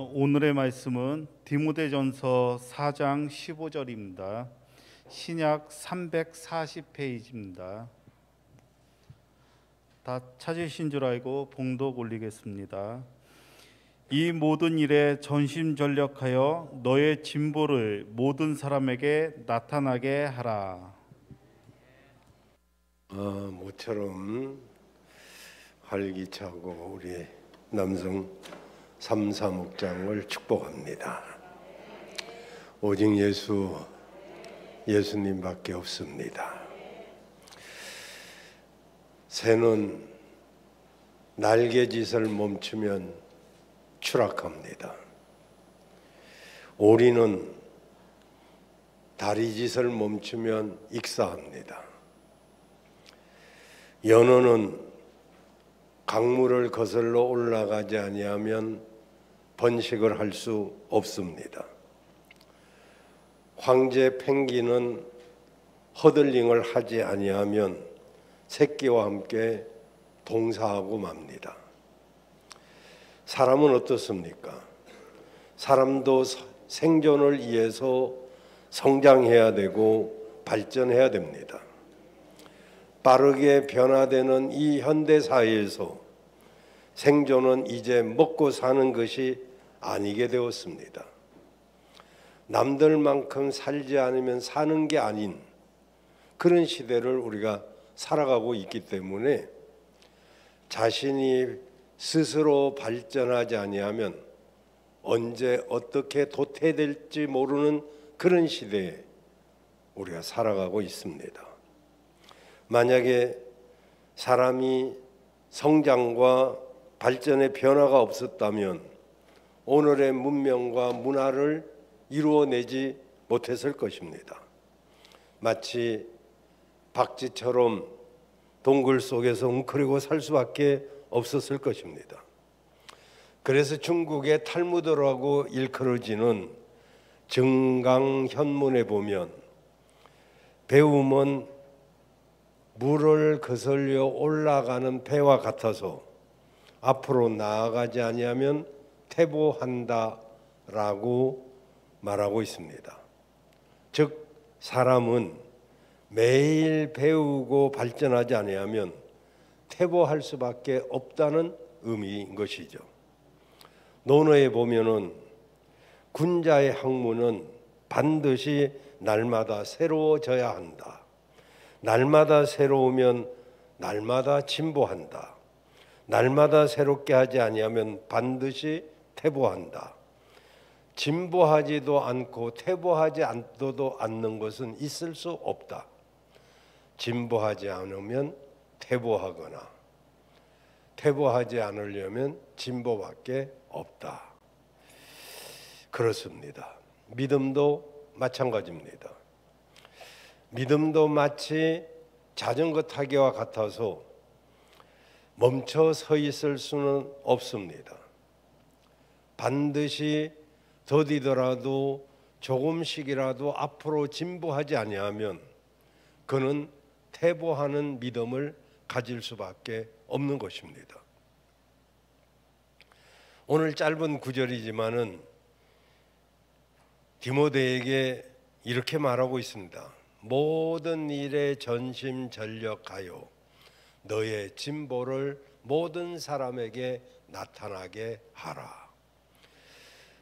오늘의 말씀은 디모데전서 4장 15절입니다. 신약 340페이지입니다. 다 찾으신 줄 알고 봉독 올리겠습니다. 이 모든 일에 전심전력하여 너의 진보를 모든 사람에게 나타나게 하라. 모처럼 활기차고 우리 남성 삼사목장을 축복합니다. 오직 예수님밖에 없습니다. 새는 날개짓을 멈추면 추락합니다. 오리는 다리짓을 멈추면 익사합니다. 연어는 강물을 거슬러 올라가지 아니하면 번식을 할 수 없습니다. 황제 펭귄은 허들링을 하지 아니하면 새끼와 함께 동사하고 맙니다. 사람은 어떻습니까? 사람도 생존을 위해서 성장해야 되고 발전해야 됩니다. 빠르게 변화되는 이 현대 사회에서 생존은 이제 먹고 사는 것이 아니게 되었습니다. 남들만큼 살지 않으면 사는 게 아닌 그런 시대를 우리가 살아가고 있기 때문에 자신이 스스로 발전하지 아니하면 언제 어떻게 도태될지 모르는 그런 시대에 우리가 살아가고 있습니다. 만약에 사람이 성장과 발전의 변화가 없었다면 오늘의 문명과 문화를 이루어내지 못했을 것입니다. 마치 박쥐처럼 동굴 속에서 웅크리고 살 수밖에 없었을 것입니다. 그래서 중국의 탈무드라고 일컬어지는 증강현문에 보면 배움은 물을 거슬려 올라가는 배와 같아서 앞으로 나아가지 아니하면 퇴보한다라고 말하고 있습니다. 즉 사람은 매일 배우고 발전하지 아니하면 퇴보할 수밖에 없다는 의미인 것이죠. 논어에 보면은 군자의 학문은 반드시 날마다 새로워져야 한다. 날마다 새로우면 날마다 진보한다. 날마다 새롭게 하지 아니하면 반드시 퇴보한다. 진보하지도 않고 퇴보하지 않는 것은 있을 수 없다. 진보하지 않으면 퇴보하거나 퇴보하지 않으려면 진보밖에 없다. 그렇습니다. 믿음도 마찬가지입니다. 믿음도 마치 자전거 타기와 같아서 멈춰 서 있을 수는 없습니다. 반드시 더디더라도 조금씩이라도 앞으로 진보하지 아니하면 그는 퇴보하는 믿음을 가질 수밖에 없는 것입니다. 오늘 짧은 구절이지만은 디모데에게 이렇게 말하고 있습니다. 모든 일에 전심전력하여 너의 진보를 모든 사람에게 나타나게 하라.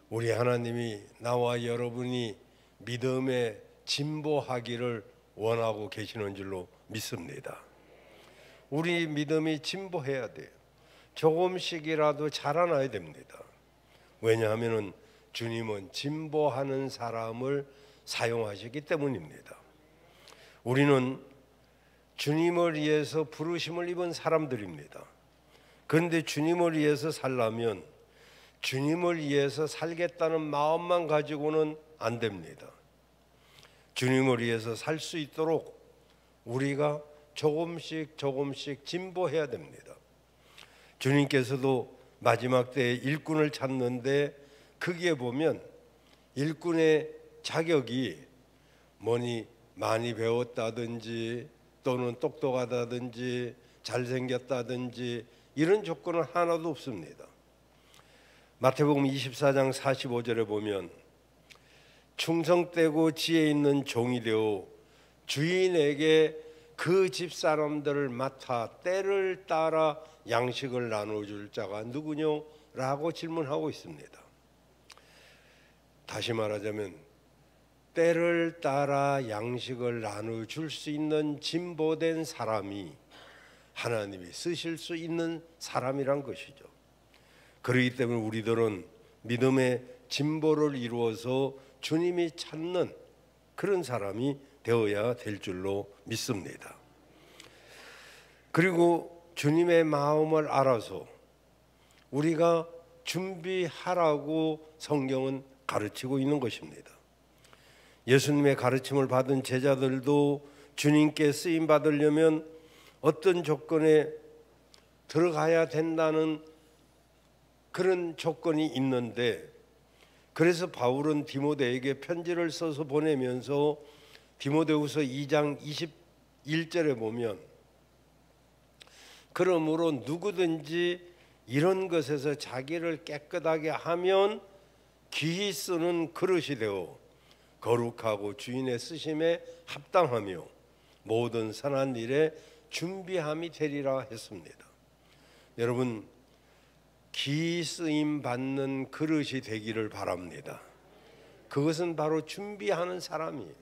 우리 하나님이 나와 여러분이 믿음에 진보하기를 원하고 계시는 줄로 믿습니다. 우리 믿음이 진보해야 돼요. 조금씩이라도 자라나야 됩니다. 왜냐하면 주님은 진보하는 사람을 사용하시기 때문입니다. 우리는 주님을 위해서 부르심을 입은 사람들입니다. 그런데 주님을 위해서 살려면 주님을 위해서 살겠다는 마음만 가지고는 안 됩니다. 주님을 위해서 살 수 있도록 우리가 조금씩 진보해야 됩니다. 주님께서도 마지막 때에 일꾼을 찾는데 거기에 보면 일꾼의 자격이 뭐니 많이 배웠다든지 또는 똑똑하다든지 잘생겼다든지 이런 조건은 하나도 없습니다. 마태복음 24장 45절에 보면 충성되고 지혜 있는 종이 되어 주인에게 그 집 사람들을 맡아 때를 따라 양식을 나눠줄 자가 누구뇨? 라고 질문하고 있습니다. 다시 말하자면 때를 따라 양식을 나눠줄 수 있는 진보된 사람이 하나님이 쓰실 수 있는 사람이란 것이죠. 그렇기 때문에 우리들은 믿음의 진보를 이루어서 주님이 찾는 그런 사람이 되어야 될 줄로 믿습니다. 그리고 주님의 마음을 알아서 우리가 준비하라고 성경은 가르치고 있는 것입니다. 예수님의 가르침을 받은 제자들도 주님께 쓰임 받으려면 어떤 조건에 들어가야 된다는 그런 조건이 있는데, 그래서 바울은 디모데에게 편지를 써서 보내면서 디모데후서 2장 21절에 보면 그러므로 누구든지 이런 것에서 자기를 깨끗하게 하면 귀히 쓰는 그릇이 되어 거룩하고 주인의 쓰심에 합당하며 모든 선한 일에 준비함이 되리라 했습니다. 여러분, 귀히 쓰임 받는 그릇이 되기를 바랍니다. 그것은 바로 준비하는 사람이에요.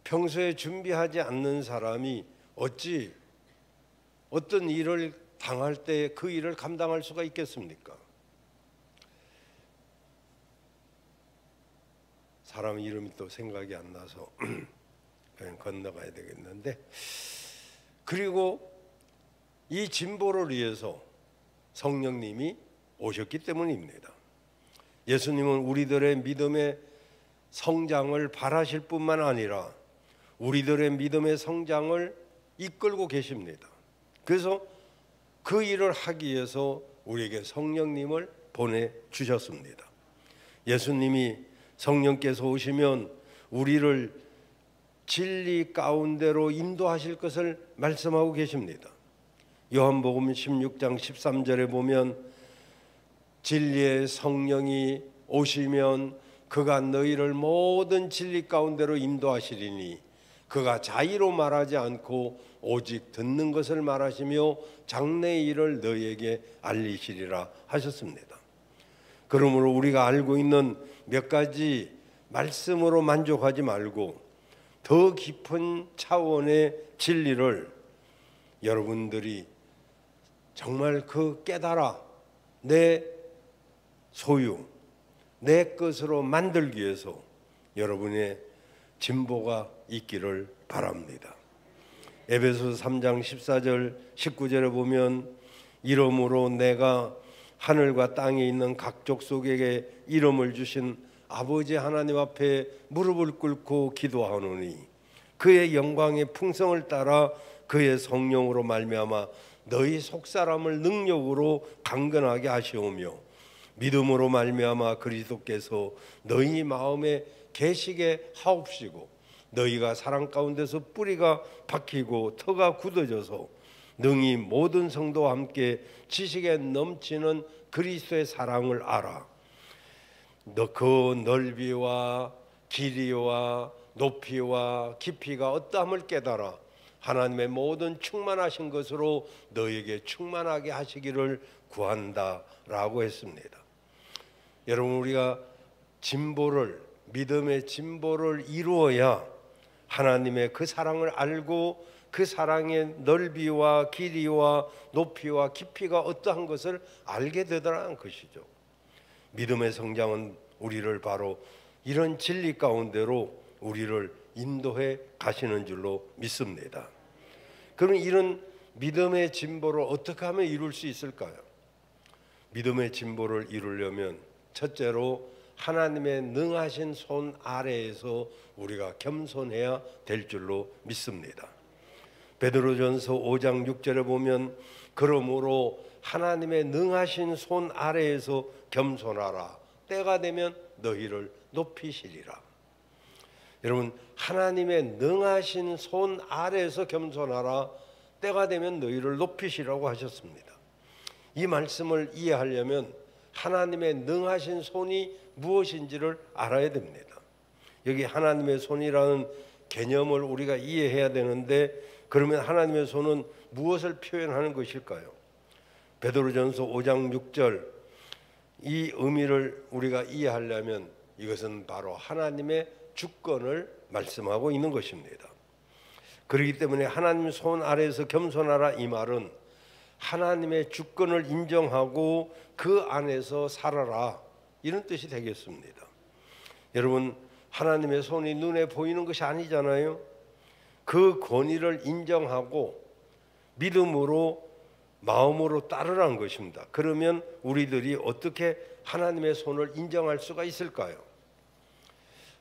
평소에 준비하지 않는 사람이 어찌 어떤 일을 당할 때 그 일을 감당할 수가 있겠습니까? 사람 이름이 또 생각이 안 나서 그냥 건너가야 되겠는데, 그리고 이 진보를 위해서 성령님이 오셨기 때문입니다. 예수님은 우리들의 믿음의 성장을 바라실 뿐만 아니라 우리들의 믿음의 성장을 이끌고 계십니다. 그래서 그 일을 하기 위해서 우리에게 성령님을 보내주셨습니다. 예수님이 성령께서 오시면 우리를 진리 가운데로 인도하실 것을 말씀하고 계십니다. 요한복음 16장 13절에 보면 진리의 성령이 오시면 그가 너희를 모든 진리 가운데로 인도하시리니 그가 자의로 말하지 않고 오직 듣는 것을 말하시며 장래의 일을 너희에게 알리시리라 하셨습니다. 그러므로 우리가 알고 있는 몇 가지 말씀으로 만족하지 말고 더 깊은 차원의 진리를 여러분들이 정말 그 깨달아 내 소유, 내 것으로 만들기 위해서 여러분의 진보가 있기를 바랍니다. 에베소서 3장 14절 19절에 보면 이러므로 내가 하늘과 땅에 있는 각 족속에게 이름을 주신 아버지 하나님 앞에 무릎을 꿇고 기도하노니 그의 영광의 풍성을 따라 그의 성령으로 말미암아 너희 속사람을 능력으로 강건하게 하시오며 믿음으로 말미암아 그리스도께서 너희 마음에 계시게 하옵시고 너희가 사랑 가운데서 뿌리가 박히고 터가 굳어져서 능히 모든 성도와 함께 지식에 넘치는 그리스도의 사랑을 알아 그 넓이와 길이와 높이와 깊이가 어떠함을 깨달아 하나님의 모든 충만하신 것으로 너희에게 충만하게 하시기를 구한다 라고 했습니다. 여러분, 우리가 진보를, 믿음의 진보를 이루어야 하나님의 그 사랑을 알고 그 사랑의 넓이와 길이와 높이와 깊이가 어떠한 것을 알게 되더라는 것이죠. 믿음의 성장은 우리를 바로 이런 진리 가운데로 우리를 인도해 가시는 줄로 믿습니다. 그럼 이런 믿음의 진보를 어떻게 하면 이룰 수 있을까요? 믿음의 진보를 이루려면 첫째로 하나님의 능하신 손 아래에서 우리가 겸손해야 될 줄로 믿습니다. 베드로전서 5장 6절에 보면 그러므로 하나님의 능하신 손 아래에서 겸손하라 때가 되면 너희를 높이시리라. 여러분, 하나님의 능하신 손 아래에서 겸손하라 때가 되면 너희를 높이시라고 하셨습니다. 이 말씀을 이해하려면 하나님의 능하신 손이 무엇인지를 알아야 됩니다. 여기 하나님의 손이라는 개념을 우리가 이해해야 되는데, 그러면 하나님의 손은 무엇을 표현하는 것일까요? 베드로전서 5장 6절, 이 의미를 우리가 이해하려면 이것은 바로 하나님의 주권을 말씀하고 있는 것입니다. 그렇기 때문에 하나님 손 아래에서 겸손하라, 이 말은 하나님의 주권을 인정하고 그 안에서 살아라, 이런 뜻이 되겠습니다. 여러분, 하나님의 손이 눈에 보이는 것이 아니잖아요. 그 권위를 인정하고 믿음으로, 마음으로 따르라는 것입니다. 그러면 우리들이 어떻게 하나님의 손을 인정할 수가 있을까요?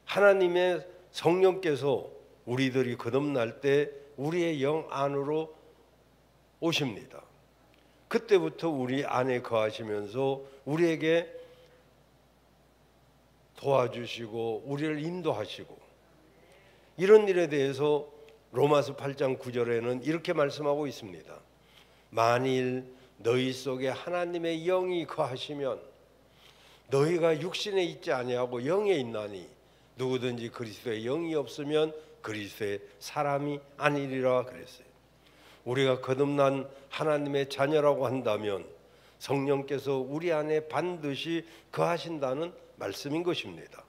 하나님의 성령께서 우리들이 거듭날 때 우리의 영 안으로 오십니다. 그때부터 우리 안에 거하시면서 우리에게 도와주시고 우리를 인도하시고, 이런 일에 대해서 로마서 8장 9절에는 이렇게 말씀하고 있습니다. 만일 너희 속에 하나님의 영이 거하시면 너희가 육신에 있지 아니하고 영에 있나니 누구든지 그리스도의 영이 없으면 그리스도의 사람이 아니리라 그랬어요. 우리가 거듭난 하나님의 자녀라고 한다면 성령께서 우리 안에 반드시 거하신다는 말씀인 것입니다.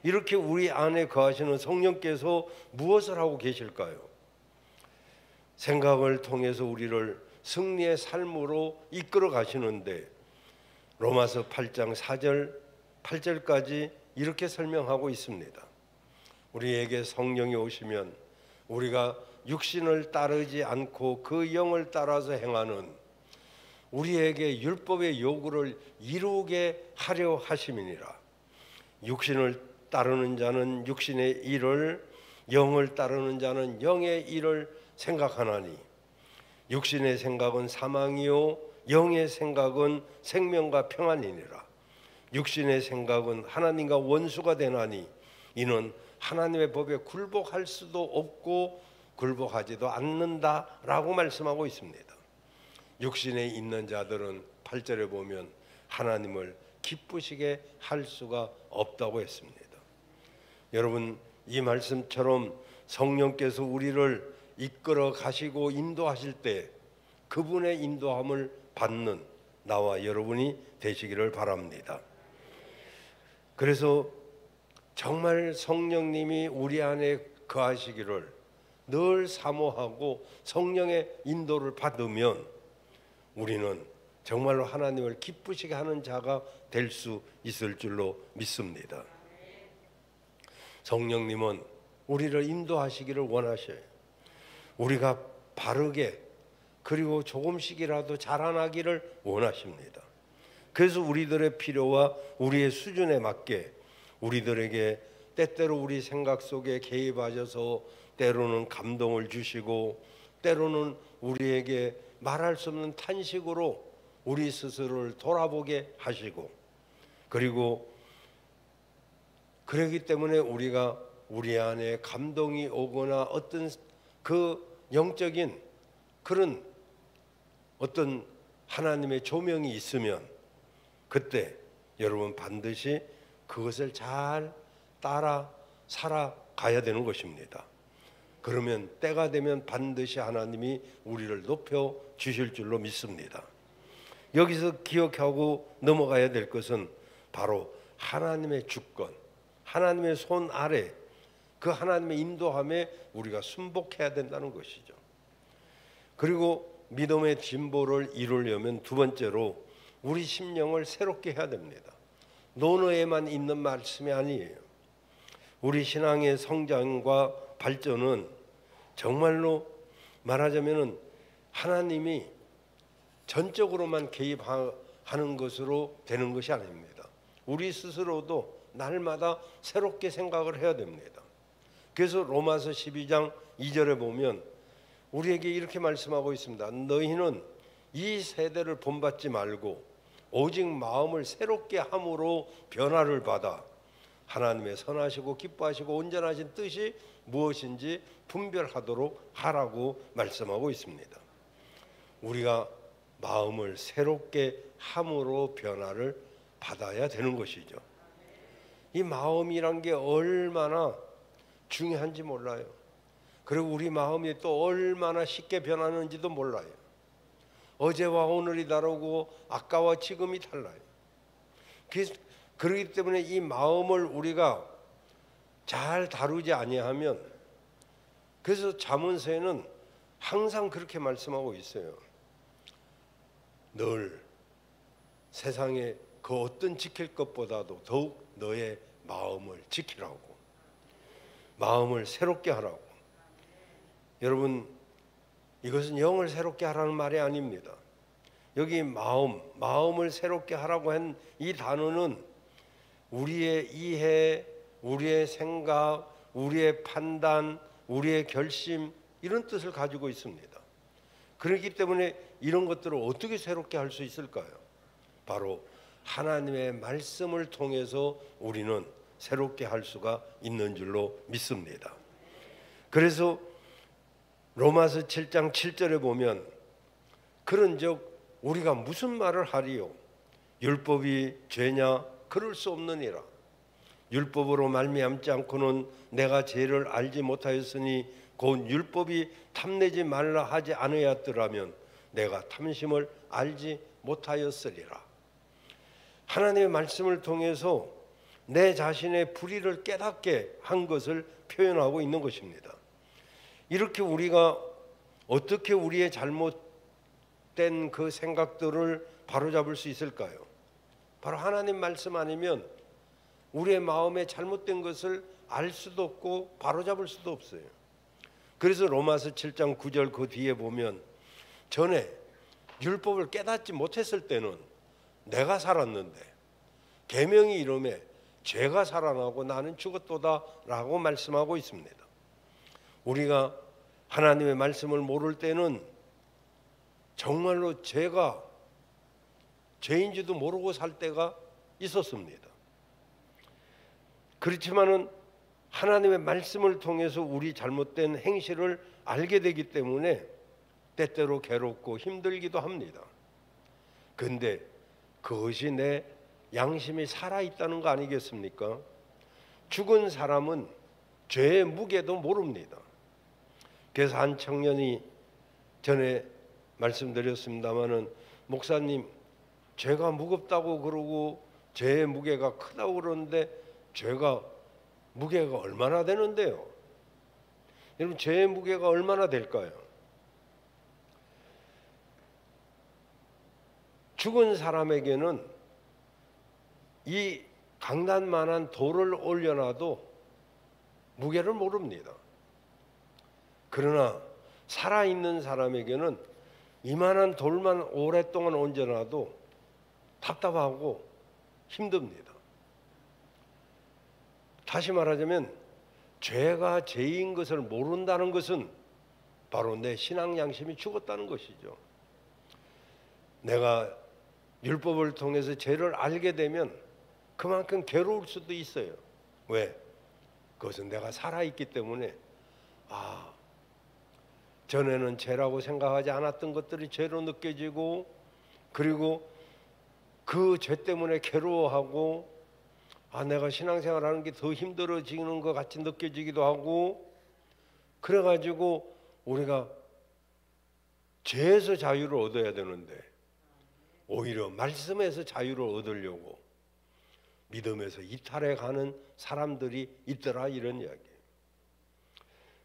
이렇게 우리 안에 거하시는 성령께서 무엇을 하고 계실까요? 생각을 통해서 우리를 승리의 삶으로 이끌어 가시는데, 로마서 8장 4절 8절까지 이렇게 설명하고 있습니다. 우리에게 성령이 오시면 우리가 육신을 따르지 않고 그 영을 따라서 행하는, 우리에게 율법의 요구를 이루게 하려 하심이니라. 육신을 따르는 자는 육신의 일을, 영을 따르는 자는 영의 일을 생각하나니 육신의 생각은 사망이요 영의 생각은 생명과 평안이니라. 육신의 생각은 하나님과 원수가 되나니 이는 하나님의 법에 굴복할 수도 없고 굴복하지도 않는다라고 말씀하고 있습니다. 육신에 있는 자들은 8절에 보면 하나님을 기쁘시게 할 수가 없다고 했습니다. 여러분, 이 말씀처럼 성령께서 우리를 이끌어 가시고 인도하실 때 그분의 인도함을 받는 나와 여러분이 되시기를 바랍니다. 그래서 정말 성령님이 우리 안에 거하시기를 늘 사모하고 성령의 인도를 받으면 우리는 정말로 하나님을 기쁘시게 하는 자가 될 수 있을 줄로 믿습니다. 성령님은 우리를 인도하시기를 원하셔요. 우리가 바르게 그리고 조금씩이라도 자라나기를 원하십니다. 그래서 우리들의 필요와 우리의 수준에 맞게 우리들에게 때때로 우리 생각 속에 개입하셔서 때로는 감동을 주시고 때로는 우리에게 말할 수 없는 탄식으로 우리 스스로를 돌아보게 하시고, 그리고 그렇기 때문에 우리가 우리 안에 감동이 오거나 어떤 그 영적인 그런 어떤 하나님의 조명이 있으면 그때 여러분 반드시 그것을 잘 따라 살아가야 되는 것입니다. 그러면 때가 되면 반드시 하나님이 우리를 높여 주실 줄로 믿습니다. 여기서 기억하고 넘어가야 될 것은 바로 하나님의 주권, 하나님의 손 아래 그 하나님의 인도함에 우리가 순복해야 된다는 것이죠. 그리고 믿음의 진보를 이루려면 두 번째로 우리 심령을 새롭게 해야 됩니다. 논어에만 있는 말씀이 아니에요. 우리 신앙의 성장과 발전은 정말로 말하자면 하나님이 전적으로만 개입하는 것으로 되는 것이 아닙니다. 우리 스스로도 날마다 새롭게 생각을 해야 됩니다. 그래서 로마서 12장 2절에 보면 우리에게 이렇게 말씀하고 있습니다. 너희는 이 세대를 본받지 말고 오직 마음을 새롭게 함으로 변화를 받아 하나님의 선하시고 기뻐하시고 온전하신 뜻이 무엇인지 분별하도록 하라고 말씀하고 있습니다. 우리가 마음을 새롭게 함으로 변화를 받아야 되는 것이죠. 이 마음이란 게 얼마나 중요한지 몰라요. 그리고 우리 마음이 또 얼마나 쉽게 변하는지도 몰라요. 어제와 오늘이 다르고 아까와 지금이 달라요. 그렇기 때문에 이 마음을 우리가 잘 다루지 아니하면, 그래서 잠언서에는 항상 그렇게 말씀하고 있어요. 늘 세상에 그 어떤 지킬 것보다도 더욱 너의 마음을 지키라고, 마음을 새롭게 하라고. 여러분, 이것은 영을 새롭게 하라는 말이 아닙니다. 여기 마음을 새롭게 하라고 한 이 단어는 우리의 이해, 우리의 생각, 우리의 판단, 우리의 결심, 이런 뜻을 가지고 있습니다. 그렇기 때문에 이런 것들을 어떻게 새롭게 할 수 있을까요? 바로 하나님의 말씀을 통해서 우리는 새롭게 할 수가 있는 줄로 믿습니다. 그래서 로마서 7장 7절에 보면, 그런즉 우리가 무슨 말을 하리요? 율법이 죄냐? 그럴 수 없느니라. 율법으로 말미암지 않고는 내가 죄를 알지 못하였으니 곧 율법이 탐내지 말라 하지 않으였더라면 내가 탐심을 알지 못하였으리라. 하나님의 말씀을 통해서 내 자신의 불의를 깨닫게 한 것을 표현하고 있는 것입니다. 이렇게 우리가 어떻게 우리의 잘못된 그 생각들을 바로잡을 수 있을까요? 바로 하나님 말씀 아니면 우리의 마음에 잘못된 것을 알 수도 없고 바로잡을 수도 없어요. 그래서 로마서 7장 9절 그 뒤에 보면, 전에 율법을 깨닫지 못했을 때는 내가 살았는데 계명이 이름에 죄가 살아나고 나는 죽었도다 라고 말씀하고 있습니다. 우리가 하나님의 말씀을 모를 때는 정말로 죄가 죄인지도 모르고 살 때가 있었습니다. 그렇지만은 하나님의 말씀을 통해서 우리 잘못된 행실을 알게 되기 때문에 때때로 괴롭고 힘들기도 합니다. 그런데 그것이 내 양심이 살아있다는 거 아니겠습니까? 죽은 사람은 죄의 무게도 모릅니다. 그래서 한 청년이 전에 말씀드렸습니다마는, 목사님, 죄가 무겁다고 그러고 죄의 무게가 크다고 그러는데 죄가 무게가 얼마나 되는데요? 여러분, 죄의 무게가 얼마나 될까요? 죽은 사람에게는 이 강단만한 돌을 올려놔도 무게를 모릅니다. 그러나 살아있는 사람에게는 이만한 돌만 오랫동안 얹어놔도 답답하고 힘듭니다. 다시 말하자면 죄가 죄인 것을 모른다는 것은 바로 내 신앙 양심이 죽었다는 것이죠. 내가 율법을 통해서 죄를 알게 되면 그만큼 괴로울 수도 있어요. 왜? 그것은 내가 살아있기 때문에, 전에는 죄라고 생각하지 않았던 것들이 죄로 느껴지고, 그리고 그 죄 때문에 괴로워하고, 내가 신앙생활하는 게 더 힘들어지는 것 같이 느껴지기도 하고, 그래가지고 우리가 죄에서 자유를 얻어야 되는데 오히려 말씀에서 자유를 얻으려고 믿음에서 이탈해 가는 사람들이 있더라, 이런 이야기예요.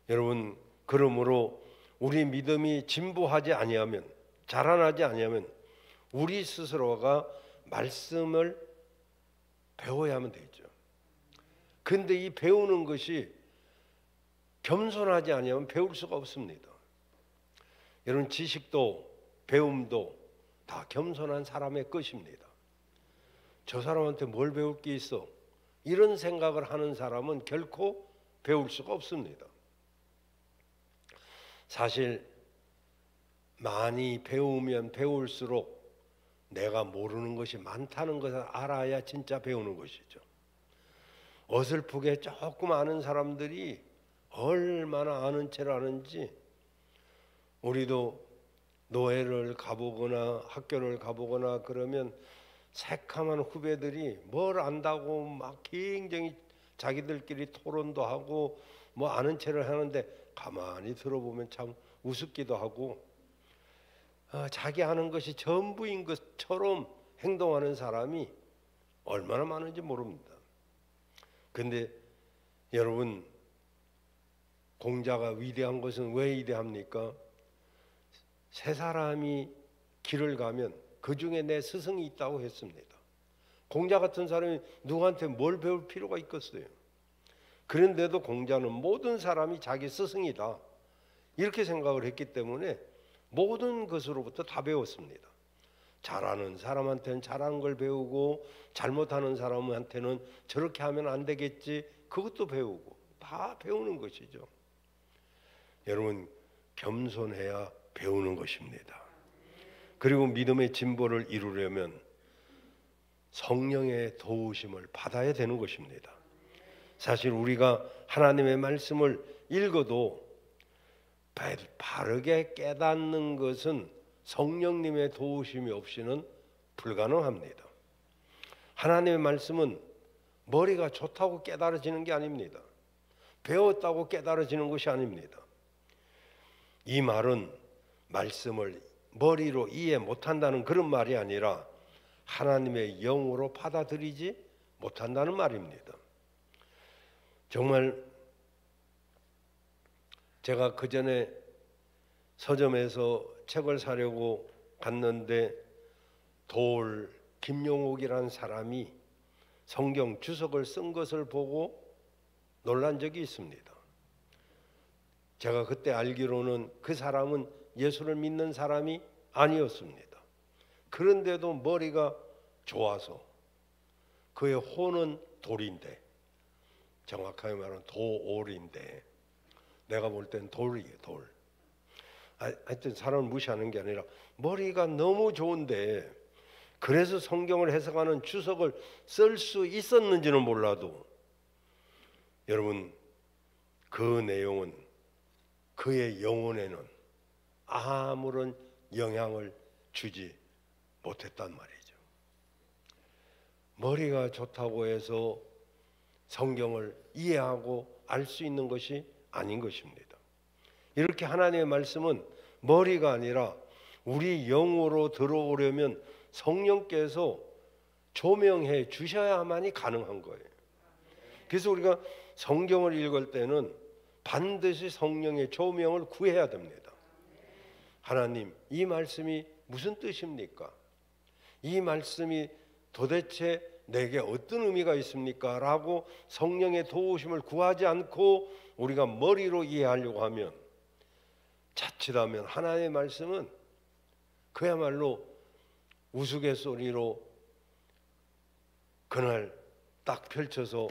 여러분, 그러므로 우리 믿음이 진보하지 아니하면, 자라나지 아니하면 우리 스스로가 말씀을 배워야만 되죠. 근데 이 배우는 것이 겸손하지 아니하면 배울 수가 없습니다. 여러분, 지식도 배움도 다 겸손한 사람의 것입니다. 저 사람한테 뭘 배울 게 있어? 이런 생각을 하는 사람은 결코 배울 수가 없습니다. 사실 많이 배우면 배울수록 내가 모르는 것이 많다는 것을 알아야 진짜 배우는 것이죠. 어설프게 조금 아는 사람들이 얼마나 아는 체를 아는지, 우리도 노예를 가보거나 학교를 가보거나 그러면 새카만 후배들이 뭘 안다고 막 굉장히 자기들끼리 토론도 하고 뭐 아는 체를 하는데 가만히 들어보면 참 우습기도 하고 자기 아는 것이 전부인 것처럼 행동하는 사람이 얼마나 많은지 모릅니다. 근데 여러분, 공자가 위대한 것은 왜 위대합니까? 세 사람이 길을 가면 그 중에 내 스승이 있다고 했습니다. 공자 같은 사람이 누구한테 뭘 배울 필요가 있겠어요? 그런데도 공자는 모든 사람이 자기 스승이다 이렇게 생각을 했기 때문에 모든 것으로부터 다 배웠습니다. 잘하는 사람한테는 잘하는 걸 배우고 잘못하는 사람한테는 저렇게 하면 안 되겠지 그것도 배우고 다 배우는 것이죠. 여러분, 겸손해야 배우는 것입니다. 그리고 믿음의 진보를 이루려면 성령의 도우심을 받아야 되는 것입니다. 사실 우리가 하나님의 말씀을 읽어도 바르게 깨닫는 것은 성령님의 도우심이 없이는 불가능합니다. 하나님의 말씀은 머리가 좋다고 깨달아지는 게 아닙니다. 배웠다고 깨달아지는 것이 아닙니다. 이 말은 말씀을 머리로 이해 못한다는 그런 말이 아니라 하나님의 영으로 받아들이지 못한다는 말입니다. 정말 제가 그전에 서점에서 책을 사려고 갔는데 도올 김용옥이라는 사람이 성경 주석을 쓴 것을 보고 놀란 적이 있습니다. 제가 그때 알기로는 그 사람은 예수를 믿는 사람이 아니었습니다. 그런데도 머리가 좋아서 그의 호는 돌인데, 정확하게 말하면 도올인데 내가 볼 땐 돌이에요, 돌. 하여튼 사람을 무시하는 게 아니라 머리가 너무 좋은데 그래서 성경을 해석하는 주석을 쓸 수 있었는지는 몰라도 여러분, 그 내용은 그의 영혼에는 아무런 영향을 주지 못했단 말이죠. 머리가 좋다고 해서 성경을 이해하고 알 수 있는 것이 아닌 것입니다. 이렇게 하나님의 말씀은 머리가 아니라 우리 영으로 들어오려면 성령께서 조명해 주셔야만이 가능한 거예요. 그래서 우리가 성경을 읽을 때는 반드시 성령의 조명을 구해야 됩니다. 하나님, 이 말씀이 무슨 뜻입니까? 이 말씀이 도대체 내게 어떤 의미가 있습니까? 라고 성령의 도우심을 구하지 않고 우리가 머리로 이해하려고 하면 자칫하면 하나님의 말씀은 그야말로 우스갯소리로 그날 딱 펼쳐서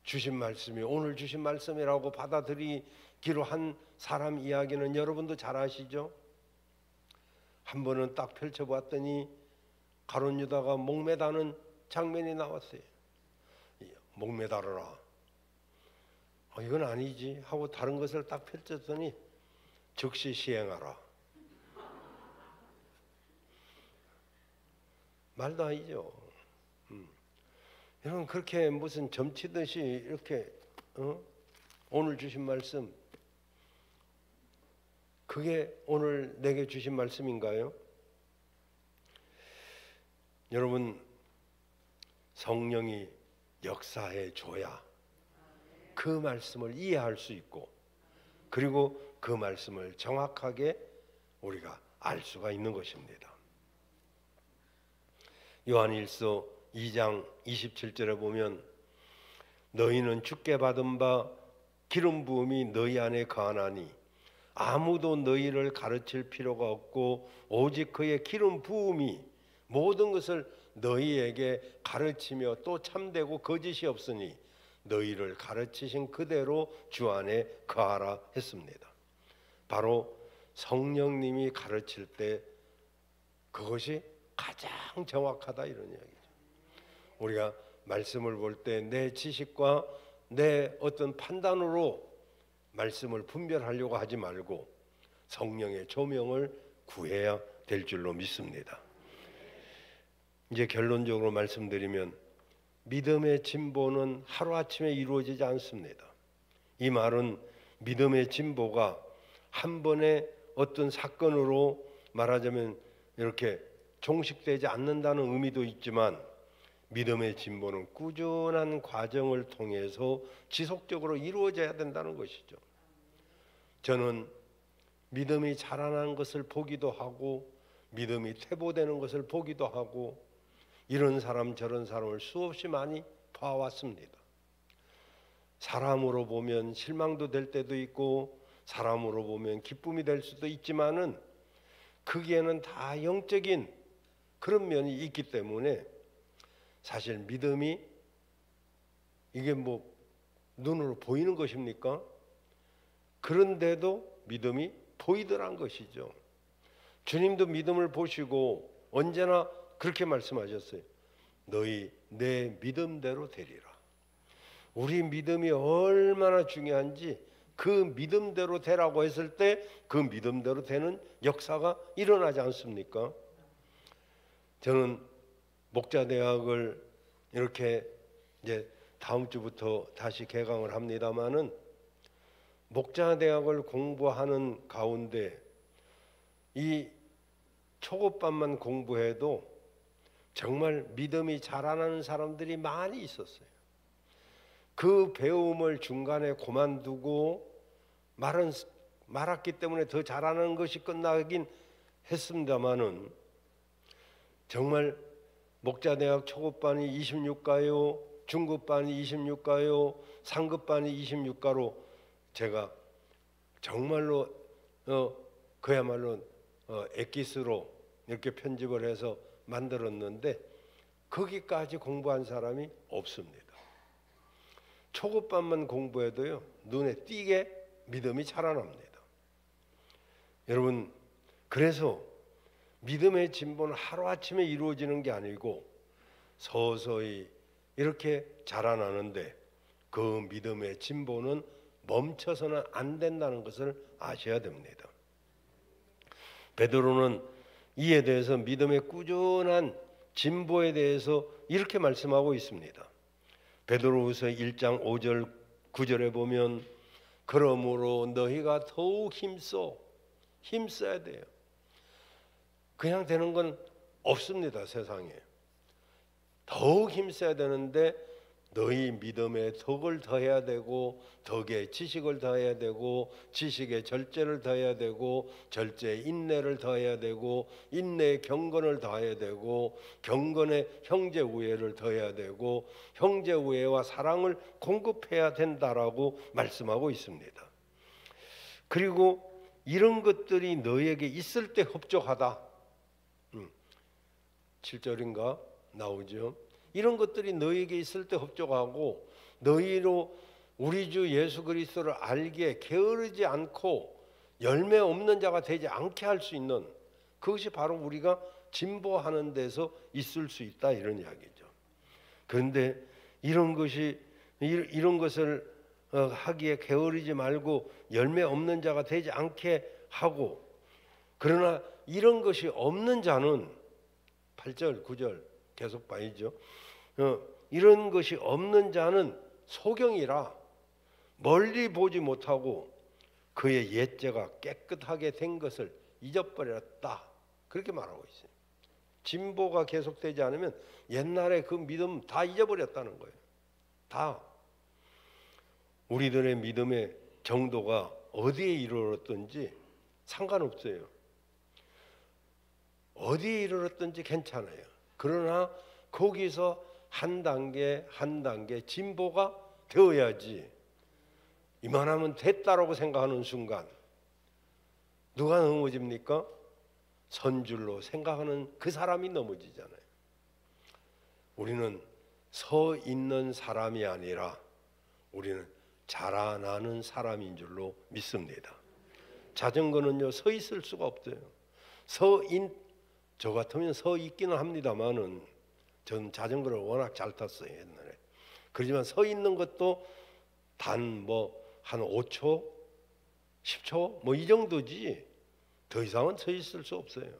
주신 말씀이 오늘 주신 말씀이라고 받아들이기로 한 사람 이야기는 여러분도 잘 아시죠? 한 번은 딱 펼쳐봤더니 가룟 유다가 목매다는 장면이 나왔어요. 목매달아라. 이건 아니지 하고 다른 것을 딱 펼쳤더니 즉시 시행하라. 말도 아니죠. 여러분, 그렇게 무슨 점치듯이 이렇게 오늘 주신 말씀, 그게 오늘 내게 주신 말씀인가요? 여러분, 성령이 역사해 줘야 그 말씀을 이해할 수 있고 그리고 그 말씀을 정확하게 우리가 알 수가 있는 것입니다. 요한일서 2장 27절에 보면 너희는 주께 받은 바 기름 부음이 너희 안에 거하나니 아무도 너희를 가르칠 필요가 없고 오직 그의 기름 부음이 모든 것을 너희에게 가르치며 또 참되고 거짓이 없으니 너희를 가르치신 그대로 주 안에 거하라 했습니다. 바로 성령님이 가르칠 때 그것이 가장 정확하다 이런 이야기죠. 우리가 말씀을 볼 때 내 지식과 내 어떤 판단으로 말씀을 분별하려고 하지 말고 성령의 조명을 구해야 될 줄로 믿습니다. 이제 결론적으로 말씀드리면 믿음의 진보는 하루아침에 이루어지지 않습니다. 이 말은 믿음의 진보가 한 번의 어떤 사건으로 말하자면 이렇게 종식되지 않는다는 의미도 있지만 믿음의 진보는 꾸준한 과정을 통해서 지속적으로 이루어져야 된다는 것이죠. 저는 믿음이 자라나는 것을 보기도 하고 믿음이 퇴보되는 것을 보기도 하고 이런 사람 저런 사람을 수없이 많이 봐왔습니다. 사람으로 보면 실망도 될 때도 있고 사람으로 보면 기쁨이 될 수도 있지만은 거기에는 다 영적인 그런 면이 있기 때문에 사실 믿음이 이게 뭐 눈으로 보이는 것입니까? 그런데도 믿음이 보이더란 것이죠. 주님도 믿음을 보시고 언제나 그렇게 말씀하셨어요. 너희 내 믿음대로 되리라. 우리 믿음이 얼마나 중요한지 그 믿음대로 되라고 했을 때 그 믿음대로 되는 역사가 일어나지 않습니까? 저는 목자대학을 이렇게 이제 다음 주부터 다시 개강을 합니다마는 목자대학을 공부하는 가운데 이 초급반만 공부해도 정말 믿음이 자라나는 사람들이 많이 있었어요. 그 배움을 중간에 그만두고 말았기 때문에 더 잘하는 것이 끝나긴 했습니다마는 정말 목자대학 초급반이 26가요, 중급반이 26가요, 상급반이 26가로 제가 정말로 그야말로 엑기스로 이렇게 편집을 해서 만들었는데 거기까지 공부한 사람이 없습니다. 초급반만 공부해도요 눈에 띄게 믿음이 자라납니다. 여러분, 그래서 믿음의 진보는 하루아침에 이루어지는 게 아니고 서서히 이렇게 자라나는데 그 믿음의 진보는 멈춰서는 안 된다는 것을 아셔야 됩니다. 베드로는 이에 대해서 믿음의 꾸준한 진보에 대해서 이렇게 말씀하고 있습니다. 베드로후서 1장 5절 9절에 보면 그러므로 너희가 더욱 힘써야 돼요. 그냥 되는 건 없습니다. 세상에. 더욱 힘써야 되는데 너희 믿음에 덕을 더해야 되고 덕에 지식을 더해야 되고 지식에 절제를 더해야 되고 절제에 인내를 더해야 되고 인내에 경건을 더해야 되고 경건에 형제 우애를 더해야 되고 형제 우애와 사랑을 공급해야 된다라고 말씀하고 있습니다. 그리고 이런 것들이 너에게 있을 때 흡족하다. 7절인가 나오죠. 이런 것들이 너희에게 있을 때 흡족하고 너희로 우리 주 예수 그리스도를 알기에 게으르지 않고 열매 없는 자가 되지 않게 할 수 있는 그것이 바로 우리가 진보하는 데서 있을 수 있다 이런 이야기죠. 그런데 이런 것을 하기에 게으르지 말고 열매 없는 자가 되지 않게 하고 그러나 이런 것이 없는 자는 8절 9절 계속 봐야죠. 이런 것이 없는 자는 소경이라 멀리 보지 못하고 그의 옛죄가 깨끗하게 된 것을 잊어버렸다. 그렇게 말하고 있어요. 진보가 계속되지 않으면 옛날에 그 믿음 다 잊어버렸다는 거예요. 다. 우리들의 믿음의 정도가 어디에 이르렀든지 상관없어요. 어디에 이르렀든지 괜찮아요. 그러나 거기서 한 단계 한 단계 진보가 되어야지 이만하면 됐다라고 생각하는 순간 누가 넘어집니까? 선줄로 생각하는 그 사람이 넘어지잖아요. 우리는 서 있는 사람이 아니라 우리는 자라나는 사람인 줄로 믿습니다. 자전거는요 서 있을 수가 없어요. 저 같으면 서 있기는 합니다만은 전 자전거를 워낙 잘 탔어요 옛날에. 그렇지만 서 있는 것도 단 뭐 한 5초, 10초 뭐 이 정도지 더 이상은 서 있을 수 없어요.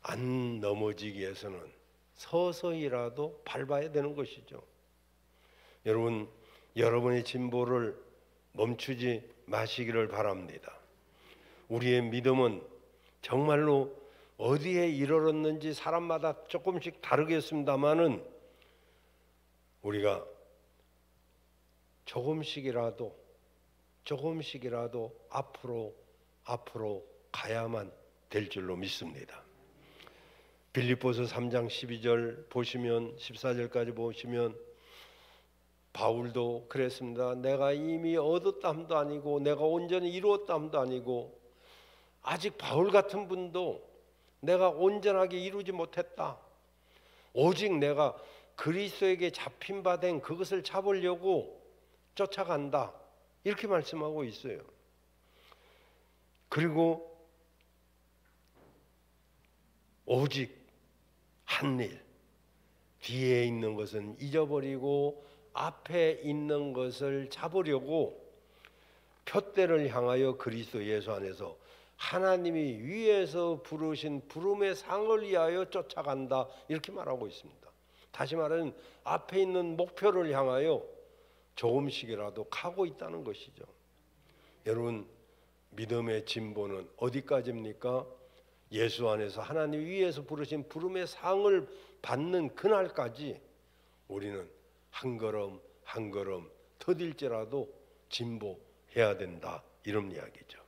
안 넘어지기 위해서는 서서히라도 밟아야 되는 것이죠. 여러분, 여러분의 진보를 멈추지 마시기를 바랍니다. 우리의 믿음은 정말로 어디에 이르렀는지 사람마다 조금씩 다르겠습니다마는 우리가 조금씩이라도 앞으로 가야만 될 줄로 믿습니다. 빌립보서 3장 12절 보시면 14절까지 보시면 바울도 그랬습니다. 내가 이미 얻었다함도 아니고 내가 온전히 이루었다함도 아니고 아직 바울 같은 분도 내가 온전하게 이루지 못했다. 오직 내가 그리스도에게 잡힌 바 된 그것을 잡으려고 쫓아간다. 이렇게 말씀하고 있어요. 그리고 오직 한 일, 뒤에 있는 것은 잊어버리고 앞에 있는 것을 잡으려고 표대를 향하여 그리스도 예수 안에서 하나님이 위에서 부르신 부름의 상을 위하여 쫓아간다. 이렇게 말하고 있습니다. 다시 말하면 앞에 있는 목표를 향하여 조금씩이라도 가고 있다는 것이죠. 여러분, 믿음의 진보는 어디까지입니까? 예수 안에서 하나님 위에서 부르신 부름의 상을 받는 그날까지 우리는 한 걸음 한 걸음 더딜지라도 진보해야 된다. 이런 이야기죠.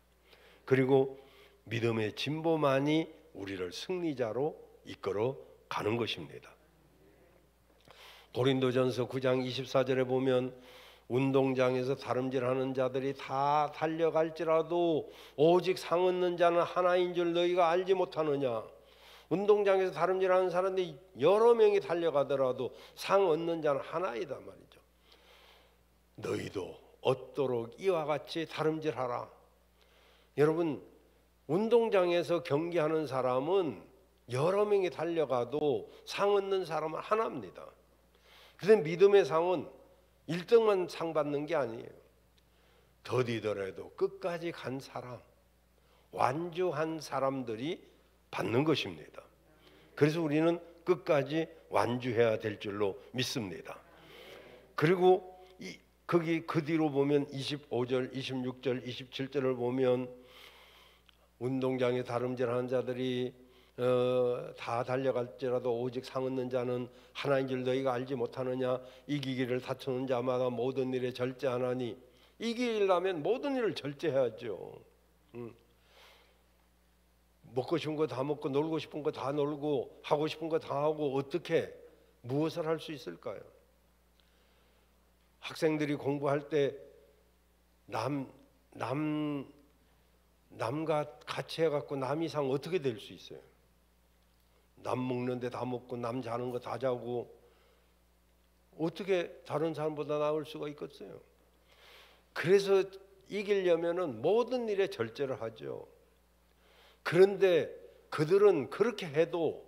그리고 믿음의 진보만이 우리를 승리자로 이끌어 가는 것입니다. 고린도전서 9장 24절에 보면 운동장에서 다름질하는 자들이 다 달려갈지라도 오직 상 얻는 자는 하나인 줄 너희가 알지 못하느냐. 운동장에서 다름질하는 사람들이 여러 명이 달려가더라도 상 얻는 자는 하나이다 말이죠. 너희도 얻도록 이와 같이 다름질하라. 여러분, 운동장에서 경기하는 사람은 여러 명이 달려가도 상 얻는 사람은 하나입니다. 그런데 믿음의 상은 1등만 상 받는 게 아니에요. 더디더라도 끝까지 간 사람, 완주한 사람들이 받는 것입니다. 그래서 우리는 끝까지 완주해야 될 줄로 믿습니다. 그리고 거기 그 뒤로 보면 25절, 26절, 27절을 보면 운동장에 다름질하는 자들이 다 달려갈지라도 오직 상 얻는 자는 하나인 줄 너희가 알지 못하느냐. 이기기를 다투는 자마다 모든 일에 절제하나니. 이기려면 모든 일을 절제해야죠. 먹고 싶은 거 다 먹고 놀고 싶은 거 다 놀고 하고 싶은 거 다 하고 어떻게 무엇을 할 수 있을까요? 학생들이 공부할 때 남과 같이 해갖고 남 이상 어떻게 될 수 있어요? 남 먹는데 다 먹고 남 자는 거 다 자고 어떻게 다른 사람보다 나을 수가 있겠어요? 그래서 이기려면은 모든 일에 절제를 하죠. 그런데 그들은 그렇게 해도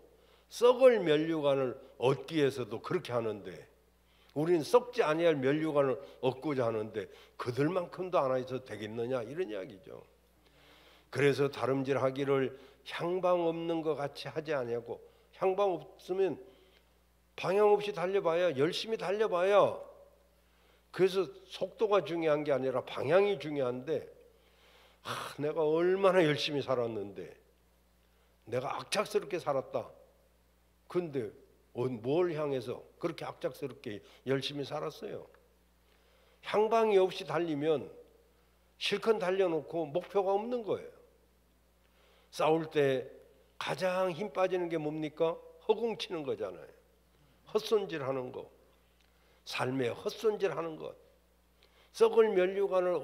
썩을 면류관을 얻기 위해서도 그렇게 하는데 우리는 썩지 아니할 면류관을 얻고자 하는데 그들만큼도 안 해서 되겠느냐 이런 이야기죠. 그래서 다름질하기를 향방 없는 것 같이 하지 아니하고 향방 없으면 방향 없이 달려봐야 열심히 달려봐야 그래서 속도가 중요한 게 아니라 방향이 중요한데 내가 얼마나 열심히 살았는데 내가 악착스럽게 살았다. 근데 뭘 향해서 그렇게 악착스럽게 열심히 살았어요? 향방이 없이 달리면 실컷 달려놓고 목표가 없는 거예요. 싸울 때 가장 힘 빠지는 게 뭡니까? 허공치는 거잖아요. 헛손질하는 거. 삶에 헛손질하는 것. 썩을 면류관을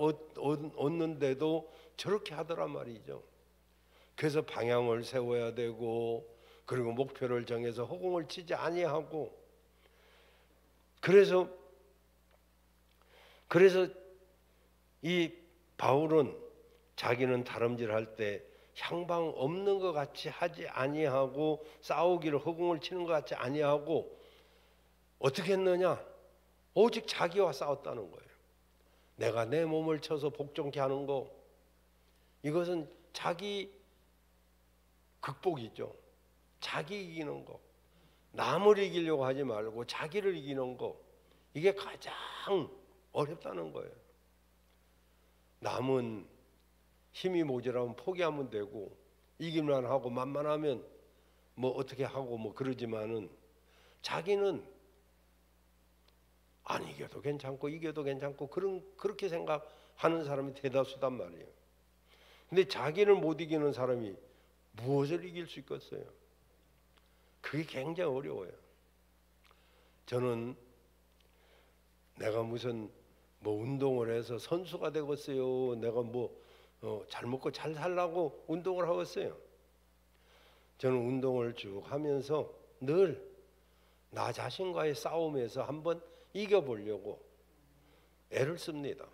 얻는데도 저렇게 하더란 말이죠. 그래서 방향을 세워야 되고 그리고 목표를 정해서 허공을 치지 아니하고 그래서 이 바울은 자기는 다름질할 때 향방 없는 것 같이 하지 아니하고 싸우기를 허공을 치는 것 같이 아니하고 어떻게 했느냐? 오직 자기와 싸웠다는 거예요. 내가 내 몸을 쳐서 복종케 하는 거 이것은 자기 극복이죠. 자기 이기는 거, 남을 이기려고 하지 말고 자기를 이기는 거, 이게 가장 어렵다는 거예요. 남은 힘이 모자라면 포기하면 되고, 이기만 하고 만만하면 뭐 어떻게 하고 뭐 그러지만은, 자기는 안 이겨도 괜찮고 이겨도 괜찮고 그렇게 생각하는 사람이 대다수단 말이에요. 근데 자기를 못 이기는 사람이 무엇을 이길 수 있겠어요? 그게 굉장히 어려워요. 저는 내가 무슨 뭐 운동을 해서 선수가 되겠어요, 내가 뭐 잘 먹고 잘 살라고 운동을 하겠어요. 저는 운동을 쭉 하면서 늘 나 자신과의 싸움에서 한번 이겨보려고 애를 씁니다.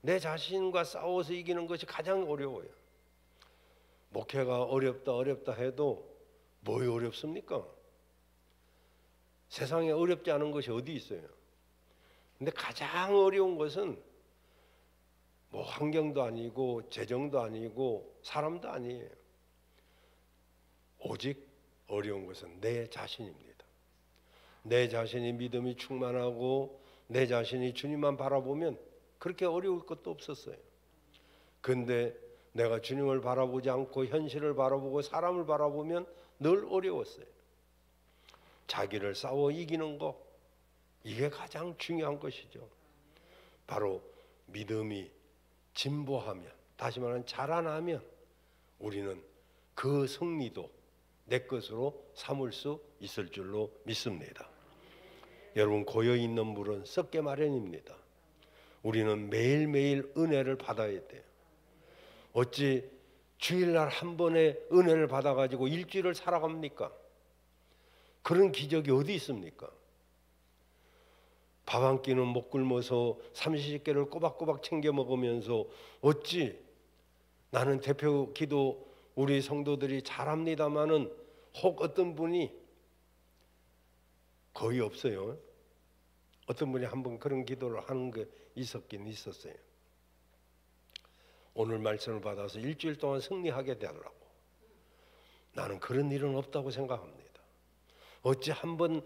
내 자신과 싸워서 이기는 것이 가장 어려워요. 목회가 어렵다 해도 뭐이 어렵습니까? 세상에 어렵지 않은 것이 어디 있어요? 근데 가장 어려운 것은 뭐 환경도 아니고 재정도 아니고 사람도 아니에요. 오직 어려운 것은 내 자신입니다. 내 자신이 믿음이 충만하고 내 자신이 주님만 바라보면 그렇게 어려울 것도 없었어요. 근데 내가 주님을 바라보지 않고 현실을 바라보고 사람을 바라보면 늘 어려웠어요. 자기를 싸워 이기는 것, 이게 가장 중요한 것이죠. 바로 믿음이 진보하면, 다시 말하면 자라나면 우리는 그 승리도 내 것으로 삼을 수 있을 줄로 믿습니다. 여러분, 고여있는 물은 썩게 마련입니다. 우리는 매일매일 은혜를 받아야 돼요. 어찌 주일날 한 번의 은혜를 받아가지고 일주일을 살아갑니까? 그런 기적이 어디 있습니까? 밥 한 끼는 못 굶어서 삼시세끼를 꼬박꼬박 챙겨 먹으면서 어찌 나는 대표 기도 우리 성도들이 잘합니다마는 혹 어떤 분이 거의 없어요. 어떤 분이 한번 그런 기도를 하는 게 있었긴 있었어요. 오늘 말씀을 받아서 일주일 동안 승리하게 되더라고. 나는 그런 일은 없다고 생각합니다. 어찌 한번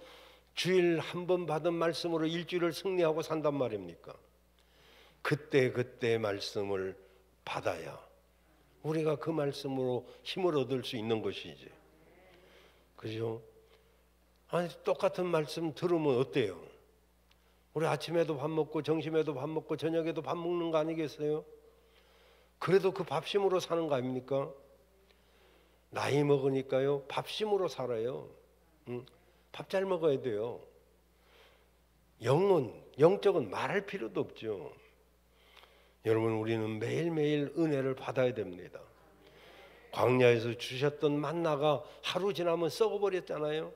주일 한 번 받은 말씀으로 일주일을 승리하고 산단 말입니까? 그때 말씀을 받아야 우리가 그 말씀으로 힘을 얻을 수 있는 것이지. 그죠? 아니, 똑같은 말씀 들으면 어때요? 우리 아침에도 밥 먹고 점심에도 밥 먹고 저녁에도 밥 먹는 거 아니겠어요? 그래도 그 밥심으로 사는 거 아닙니까? 나이 먹으니까요, 밥심으로 살아요. 밥 잘 먹어야 돼요. 영적은 말할 필요도 없죠. 여러분, 우리는 매일매일 은혜를 받아야 됩니다. 광야에서 주셨던 만나가 하루 지나면 썩어버렸잖아요.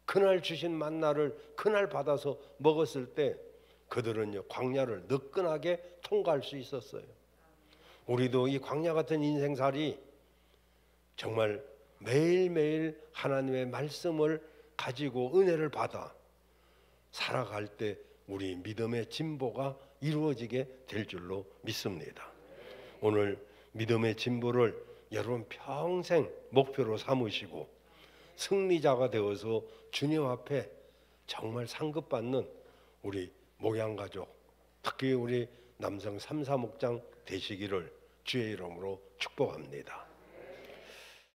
그날 주신 만나를 그날 받아서 먹었을 때 그들은요, 광야를 느끈하게 통과할 수 있었어요. 우리도 이 광야 같은 인생살이 정말 매일매일 하나님의 말씀을 가지고 은혜를 받아 살아갈 때 우리 믿음의 진보가 이루어지게 될 줄로 믿습니다. 오늘 믿음의 진보를 여러분 평생 목표로 삼으시고 승리자가 되어서 주님 앞에 정말 상급받는 우리 목양가족, 특히 우리 남성 3사목장 되시기를 주의 이름으로 축복합니다.